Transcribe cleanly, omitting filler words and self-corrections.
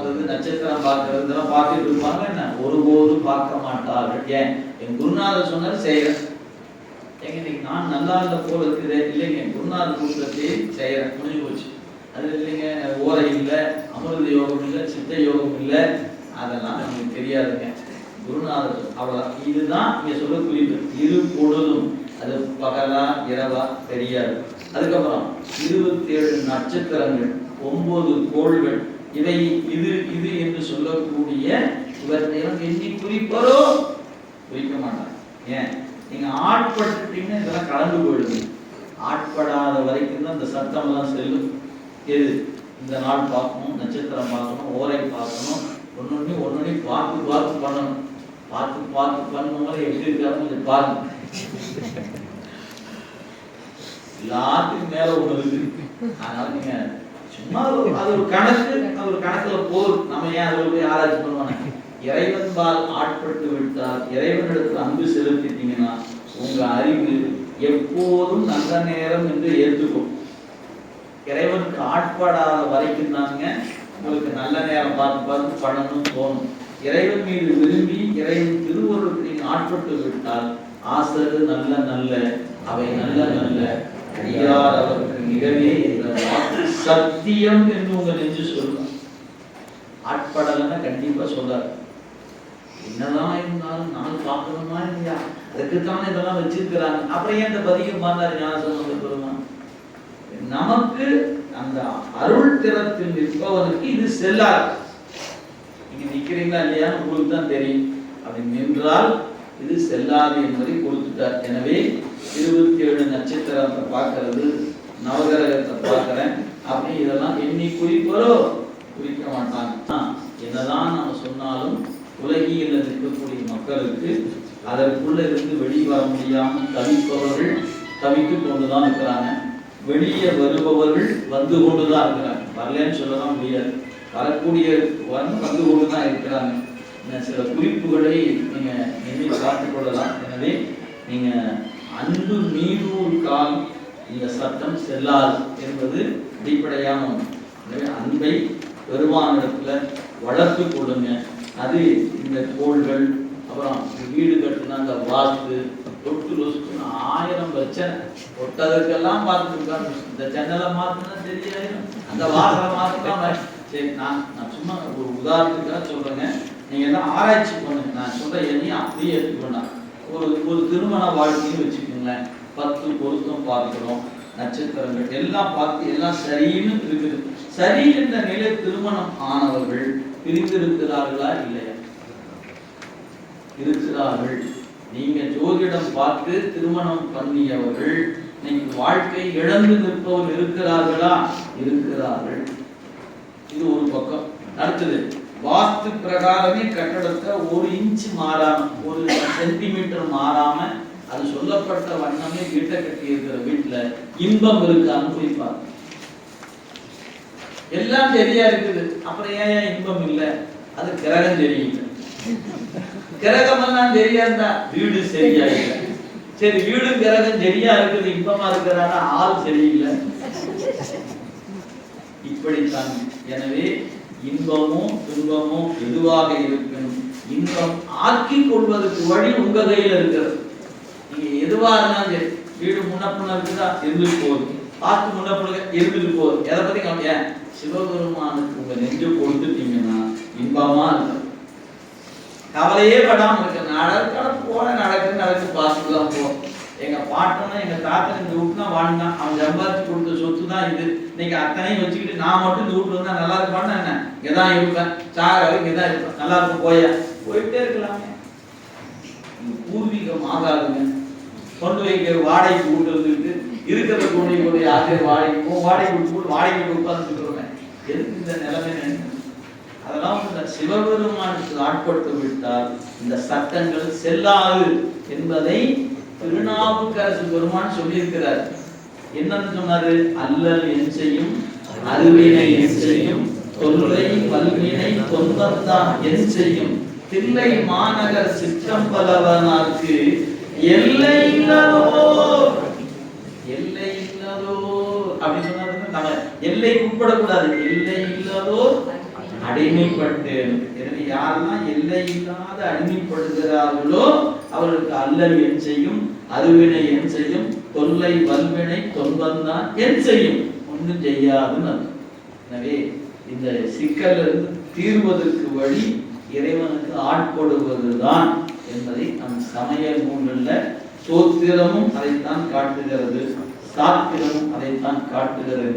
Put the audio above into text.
பார்க்கறது, நட்சத்திரம் பார்க்கறது இதெல்லாம் பார்த்துட்டு இருப்பாங்க. என்ன ஒருபோதும் பார்க்க மாட்டார்கள். ஏன்? என் குருநாதர் சொன்னார் செய்யறேன். எங்க இன்னைக்கு நான் நல்லா இருந்த போல இருக்குது இல்லைங்க, குருநாதர் கூட்டத்தை செய்யறேன், முடிஞ்சு போச்சு. அது இல்லைங்க, ஓரை இல்லை, அமிர்த யோகம் இல்லை, சித்த யோகம் இல்லை, அதெல்லாம் நமக்கு தெரியாதுங்க. குருநாதர் அவ்வளவுதான். இதுதான் இங்க சொல்ல குறிப்பு. இரு பொழுதும், அது பகலா இரவா தெரியாது. அதுக்கப்புறம் 27 நட்சத்திரங்கள், 9 கோள்கள், இவை இது இது என்று சொல்லக்கூடிய இவற்றை எண்ணி குறிப்பாரோ குறிக்க மாட்டாங்க. ஏன்? நீங்க ஆட்பட்டுட்டீங்கன்னா இதெல்லாம் கலந்து போயிடுது. ஆட்படாத வரைக்கும் தான் இந்த சத்தம் எல்லாம் செல்லும். எது? இந்த நாள் பார்க்கணும், நட்சத்திரம் பார்க்கணும், ஓரை பார்க்கணும், ஒன்னொன்னு பார்த்து பார்த்து பண்ணணும். பார்த்து பார்த்து பண்ணும்போது எப்படி இருக்காரு கொஞ்சம் பாருங்க. எல்லாத்துக்கும் மேல ஒண்ணு இருக்கு. அதனால நீங்க சும்மா அது ஒரு கணக்கு, அது ஒரு கணக்குல போதும். நம்ம ஏன் அதை போய் ஆராய்ச்சி பண்ணுவாங்க? இறைவன்பால் ஆட்பட்டு விட்டால், இறைவனிடத்தில் அன்பு செலுத்திட்டீங்கன்னா உங்க அறிவு எப்போதும் நல்ல நேரம் என்று ஏற்றுக்கும். இறைவனுக்கு ஆட்படாத வரைக்கும் தாங்க உங்களுக்கு நல்ல நேரம் பார்த்து பார்த்து பண்ணணும்னு தோணும். இறைவன் மீது விரும்பி இறைவன் திருவருளுக்கு நீங்க ஆட்பட்டு விட்டால் ஆசரு நல்ல நல்ல அவை நல்ல நல்ல அடியார் அவருக்கு நிகழே சத்தியம் என்று உங்க நெஞ்சு சொல்லணும். ஆட்படலைன்னா கண்டிப்பா சொல்லாது. என்னதான் இருந்தாலும் நான் பார்க்கணுமா இல்லையா, அதுக்குத்தானே இதெல்லாம் வச்சிருக்கிறாங்க. அப்புறம் ஏன் இந்த பதிகம் பண்ணாரு ஞானசம்பந்த பெருமான்? நமக்கு அந்த அருள் திறத்தில் நிற்பவனுக்கு இது செல்லாது. நீங்க நிக்கிறீங்களா இல்லையா உங்களுக்கு தான் தெரியும். அப்படி நின்றால் இது செல்லாது என்பதை கொடுத்துட்டார். எனவே 27 நட்சத்திரத்தை பார்க்கறது, நவகிரகத்தை பார்க்கிறேன் அப்படி இதெல்லாம் எண்ணி குறிப்பாரோ குறிக்க மாட்டாங்க. என்னதான் நம்ம சொன்னாலும் உலகில் இருக்கக்கூடிய மக்களுக்கு அதற்குள்ள இருந்து வெளியே வர முடியாமல் தவிப்பவர்கள் தவித்து கொண்டுதான் இருக்கிறாங்க. வெளியே வருபவர்கள் வந்து கொண்டுதான் இருக்கிறாங்க. வரலன்னு சொல்லலாம் முடியாது. வரக்கூடிய வந்து கொண்டுதான் இருக்கிறாங்க. சில குறிப்புகளை நீங்க எண்ணி பார்த்துக் கொள்ளலாம். எனவே நீங்க அன்பு மீறூர் கால் இந்த சட்டம் செல்லாது என்பது அடிப்படையான ஒன்று. எனவே அன்பை பெருமானிடத்துல வளர்த்து கொடுங்க. அது இந்த கோள்கள், அப்புறம் வீடு கட்டுனாங்க வாஸ்து, தொட்டு லொஸ்துன்னு 1000 பிரச்சனை. தொட்டதற்கெல்லாம் பார்த்துட்டு இருக்காங்க. இந்த ஜன்னலை மாத்தினா தெரியாது, அந்த வாசலை மாத்தினா சரி. நான் சும்மா ஒரு உதாரணத்துக்காக சொல்றேங்க. நீங்க எல்லாம் ஆராய்ச்சி பண்ணுங்க. நான் சொல்ற எதையும் அப்படியே எடுத்துக்கொண்டா. ஒரு திருமண வாழ்க்கைன்னு வச்சுக்கோங்களேன். 10 பொருத்தம் பார்க்கிறோம், நட்சத்திரங்கள் எல்லாம் பார்த்து எல்லாம் சரின்னு இருக்குது. சரி என்ற நிலை திருமணம் ஆனவர்கள் பிரிந்திருக்கிறார்களா இல்லையா? இருக்கிறார்கள். நீங்க ஜோதிடம் பார்த்து திருமணம் பண்ணியவர்கள் நீங்க வாழ்க்கை இழந்து நிற்பவர்கள் இருக்கிறார்களா? இருக்கிறார்கள். இது ஒரு பக்கம். அடுத்தது, வாஸ்து பிரகாரமே கட்டடத்தை 1 இன்ச் மாறாம, 1 சென்டிமீட்டர் மாறாம அது சொல்லப்பட்ட வண்ணமே வீட்டை கட்டி இருக்கிற வீட்டுல இன்பம் இருக்கான்னு குறிப்பாங்க. எல்லாம் சரியா இருக்குது, அப்புறம் ஏன் இன்பம் இல்லை? அது கிரகம் சரியில்லை. கிரகம் எல்லாம் சரியா இருந்தா வீடு சரியா இல்லை. சரி, வீடு கிரகம் சரியா இருக்குது, இன்பமா இருக்கிறாங்க, ஆள் சரியில்லை. இப்படித்தான். எனவே இன்பமும் துன்பமும் எதுவாக இருக்கணும், இன்பம் ஆக்கிக் கொள்வதற்கு வழி உங்க கையில இருக்கிறது. நீங்க எதுவா இருந்தாலும் சரி, வீடு முன்னப்புண்ண இருக்குதா இருந்துட்டு போகுது, பார்த்து முன்னப்புண்ண இருந்துட்டு போகுது. எதை பத்தி கவனிக்க? சிவபெருமானுக்கு உங்க நெஞ்சு கொடுத்துட்டீங்கன்னா இன்பமா இருக்கு, கவலையே படாம இருக்கு. நடக்கு பார்த்துதான் போ. எங்க பாட்டனா எங்க தாத்தன் இந்த வீட்டுனா வாழ்ந்தான், அவன் சம்பாதிச்சு கொடுத்த சொத்து தான் இது. இன்னைக்கு அத்தனையும் வச்சுக்கிட்டு நான் மட்டும் இந்த வீட்டுல இருந்தா நல்லா இருப்பான்னு என்ன, இங்கதான் இருப்பேன், சாக இங்கதான் இருப்பேன், நல்லா இருக்கும், போயிட்டே இருக்கலாமே. பூர்வீகம் ஆகாதுங்க. கொண்டு வைக்கிற வாடகைக்கு வீட்டு வந்துட்டு இருக்கிறத கொண்டு ஆசிரியர் வாடகை விட்டு வாடகை உட்கார்ந்துருக்கிறோமே, எதுக்கு இந்த நிலைமை? அதெல்லாம் இந்த சிவபெருமானுக்கு ஆட்பட்டு விட்டால் இந்த சட்டங்கள் செல்லாது என்பதை திருநாவுக்கரசு பெருமான் சொல்லியிருக்கிறார். என்னன்னு சொன்னாரு? அல்லல் என் செய்யும், அருவினை என் செய்யும், தொல்லை வல்வினை தொந்தந்தான் என் செய்யும், தில்லை மாநகர் சிற்றம்பலவனார்க்கு எல்லை இல்லதோ, எல்லை இல்லதோ அப்படி சொன்னாரு. நம்ம எல்லைக்கு உட்படக்கூடாது. எல்லை இல்லதோ அடிமைப்பட்டேன். எனவே யாரெல்லாம் எல்லை இல்லாத அடிமைப்படுகிறார்களோ அவர்களுக்கு அல்லல் என் செய்யும், அருவினை என் செய்யும், தொல்லை வல்வினை தொன்பந்தான் என் செய்யும், ஒன்றும் செய்யாதுன்னு அர்த்தம். எனவே இந்த சிக்கலிலிருந்து தீர்வதற்கு வழி இறைவனுக்கு ஆட்படுவதுதான் என்பதை நம் சமய நூல்களில் சோத்திரமும் அதைத்தான் காட்டுகிறது, சாத்திரமும் அதைத்தான் காட்டுகிறது.